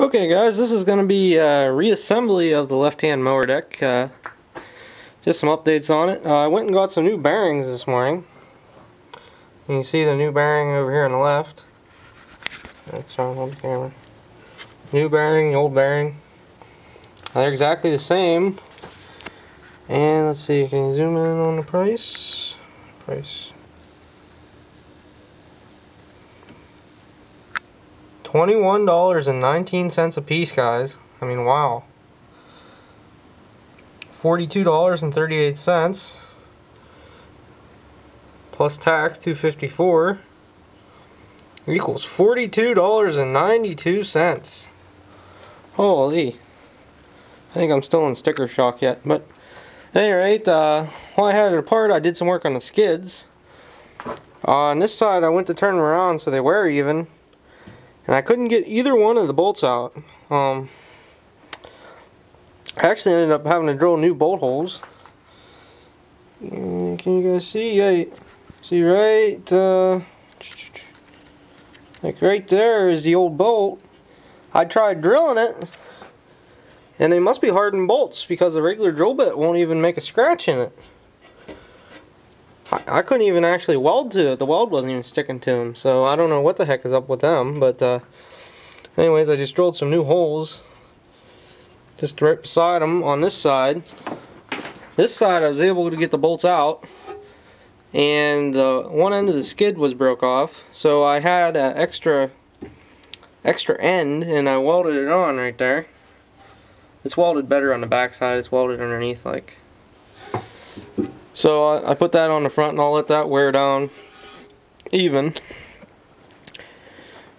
Okay guys, this is going to be a reassembly of the left-hand mower deck. Just some updates on it. I went and got some new bearings this morning. You can see the new bearing over here on the left. That's on the camera. New bearing, old bearing. They're exactly the same. And let's see, can you zoom in on the price? $21.19 a piece, guys. I mean, wow. $42.38 plus tax, $2.54 equals $42.92. Holy! I think I'm still in sticker shock yet. But at any rate, while I had it apart, I did some work on the skids. On this side, I went to turn them around so they were even. And I couldn't get either one of the bolts out. I actually ended up having to drill new bolt holes. Can you guys see? Yeah, see right, like right there is the old bolt. I tried drilling it, and they must be hardened bolts because the regular drill bit won't even make a scratch in it. I couldn't even actually weld to it. The weld wasn't even sticking to them. So I don't know what the heck is up with them. But anyways, I just drilled some new holes just right beside them on this side. This side I was able to get the bolts out, and one end of the skid was broke off. So I had an extra end, and I welded it on right there. It's welded better on the back side. It's welded underneath like. So I put that on the front, and I'll let that wear down even.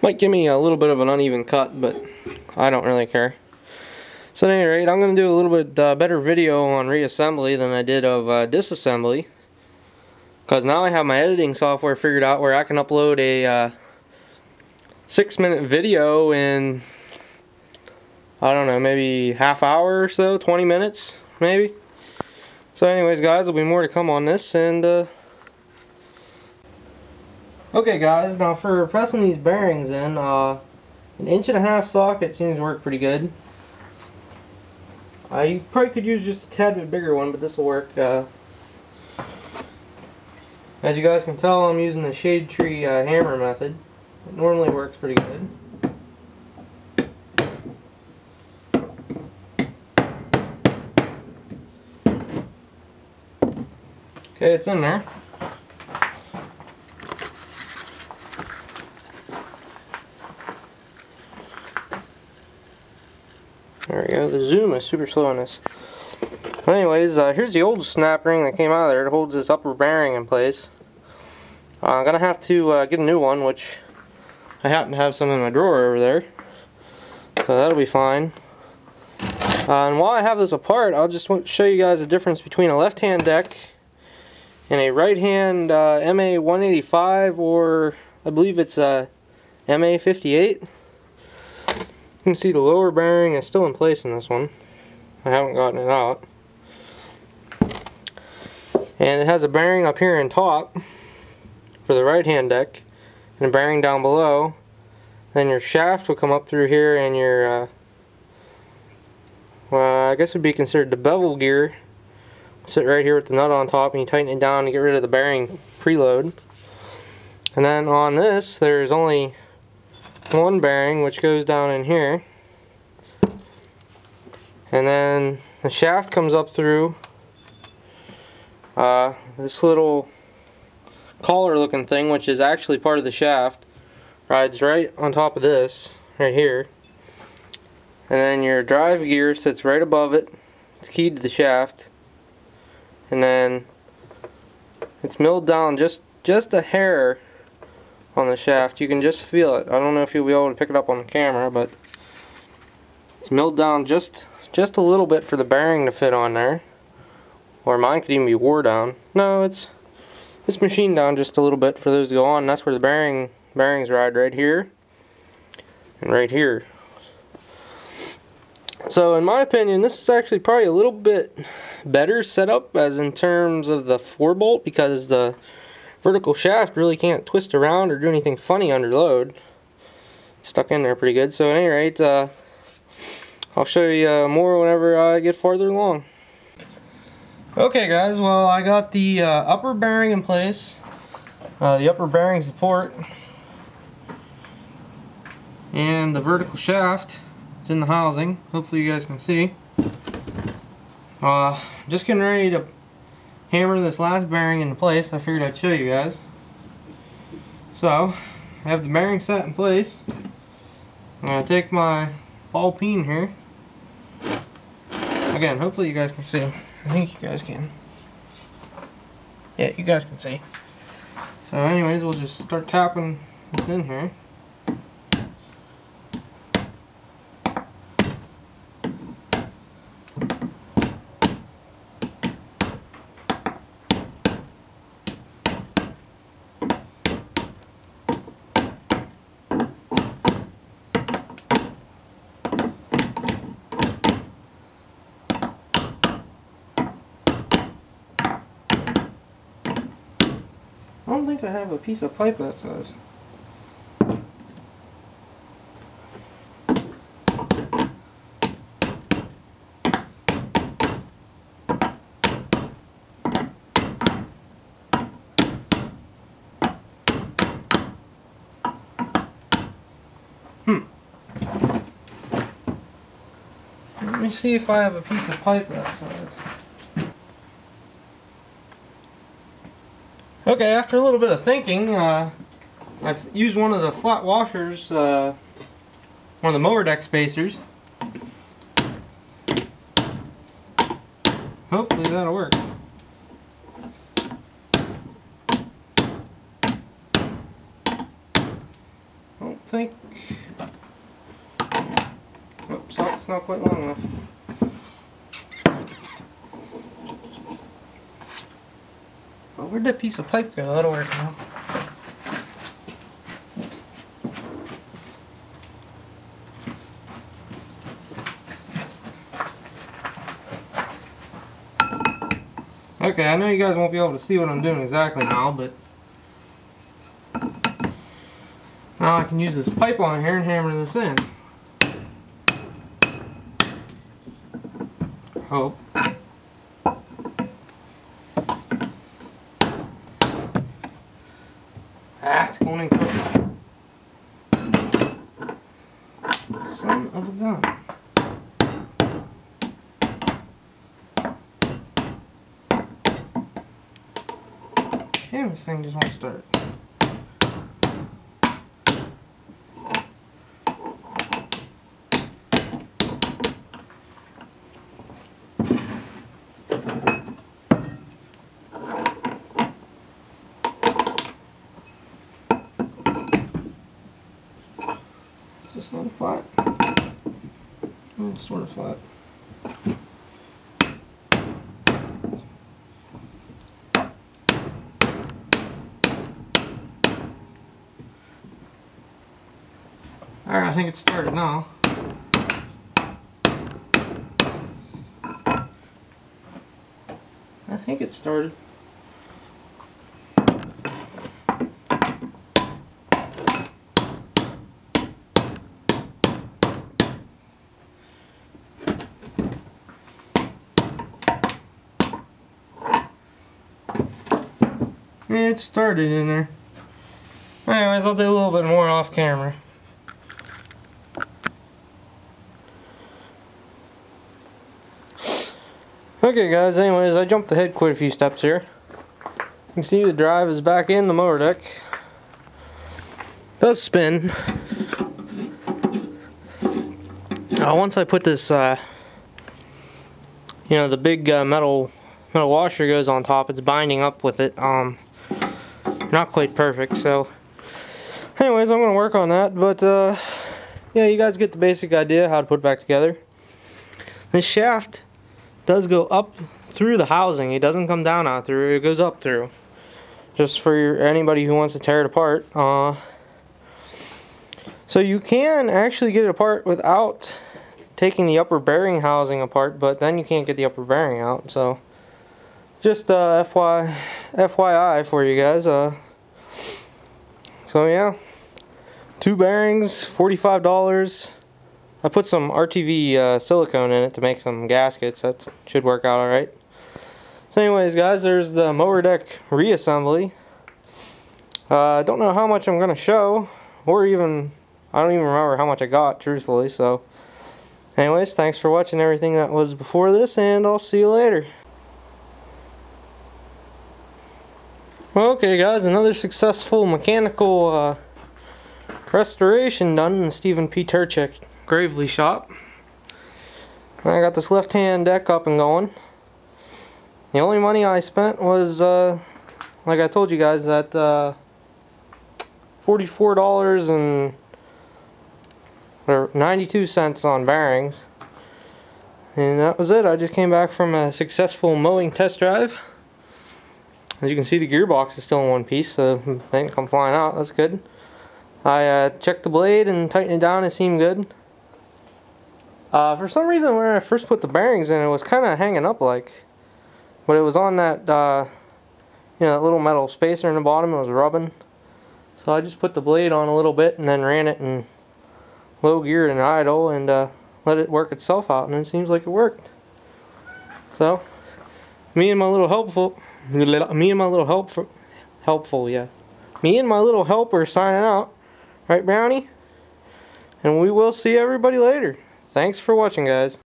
Might give me a little bit of an uneven cut, but I don't really care. So at any rate, I'm going to do a little bit better video on reassembly than I did of disassembly. Because now I have my editing software figured out where I can upload a 6-minute video in, I don't know, maybe half hour or so, 20 minutes maybe. So anyways guys, there'll be more to come on this. And okay guys, now for pressing these bearings in, an 1.5 inch socket seems to work pretty good. You probably could use just a tad bit bigger one, but this will work. As you guys can tell, I'm using the shade tree hammer method. It normally works pretty good. Okay, it's in there. There we go. The zoom is super slow on this. Anyways, here's the old snap ring that came out of there. It holds this upper bearing in place. I'm going to have to get a new one, which I happen to have some in my drawer over there. So that'll be fine. And while I have this apart, I'll just show you guys the difference between a left-hand deck and a right-hand MA 185, or I believe it's a MA 58. You can see the lower bearing is still in place in this one. I haven't gotten it out. And it has a bearing up here on top for the right-hand deck, and a bearing down below. Then your shaft will come up through here, and your well, I guess it would be considered the bevel gear. Sit right here with the nut on top, and you tighten it down to get rid of the bearing preload. And then on this, there's only one bearing, which goes down in here. And then the shaft comes up through this little collar looking thing, which is actually part of the shaft, rides right on top of this right here. And then your drive gear sits right above it. It's keyed to the shaft. And then it's milled down just a hair on the shaft. You can just feel it. I don't know if you'll be able to pick it up on the camera, but it's milled down just a little bit for the bearing to fit on there. Or mine could even be wore down. No, it's machined down just a little bit for those to go on. And that's where the bearings ride, right here and right here. So in my opinion, this is actually probably a little bit better setup as in terms of the 4-bolt, because the vertical shaft really can't twist around or do anything funny under load. It's stuck in there pretty good. So at any rate, I'll show you more whenever I get farther along. Okay guys, well I got the upper bearing in place, the upper bearing support, and the vertical shaft is in the housing. Hopefully you guys can see. Just getting ready to hammer this last bearing into place. I figured I'd show you guys. So, I have the bearing set in place. I'm going to take my ball peen here. Again, hopefully you guys can see. I think you guys can. Yeah, you guys can see. So anyways, we'll just start tapping this in here. I don't think I have a piece of pipe that size. Let me see if I have a piece of pipe that size. Okay, after a little bit of thinking, I've used one of the flat washers, one of the mower deck spacers. Hopefully that'll work. I don't think... Oh, socket's not quite long enough. Well, where'd that piece of pipe go? That'll work now. Okay, I know you guys won't be able to see what I'm doing exactly now, but now I can use this pipe on here and hammer this in. Hope. It's going in crooked. Son of a gun. Damn, this thing just won't start. Is this not flat? Oh, it's sort of flat. Alright, I think it started now. I think it started. It started in there. Anyways, I'll do a little bit more off camera. Okay guys, anyways, I jumped ahead quite a few steps here. You can see the drive is back in the mower deck. It does spin. Once I put this, the big metal washer goes on top, it's binding up with it. Not quite perfect, so anyways, I'm going to work on that, but yeah, you guys get the basic idea how to put it back together. This shaft does go up through the housing. It doesn't come down out through, it goes up through. Just for anybody who wants to tear it apart. So you can actually get it apart without taking the upper bearing housing apart, but then you can't get the upper bearing out. So just FYI for you guys. So yeah, 2 bearings, $45. I put some RTV silicone in it to make some gaskets. That should work out alright. So anyways guys, there's the mower deck reassembly. I don't know how much I'm going to show, or even, I don't even remember how much I got, truthfully. So anyways, thanks for watching everything that was before this, and I'll see you later. Okay guys, another successful mechanical restoration done in the Stephen P. Turchik Gravely shop. I got this left hand deck up and going. The only money I spent was, like I told you guys, that $44.92 on bearings. And that was it. I just came back from a successful mowing test drive. As you can see, the gearbox is still in one piece, so they didn't come flying out. That's good. I checked the blade and tightened it down. It seemed good. For some reason, when I first put the bearings in, it was kind of hanging up like. But it was on that, that little metal spacer in the bottom. It was rubbing. So I just put the blade on a little bit and then ran it in low gear and idle and let it work itself out. And it seems like it worked. So, me and my little helper signing out. Right, Brownie? And we will see everybody later. Thanks for watching, guys.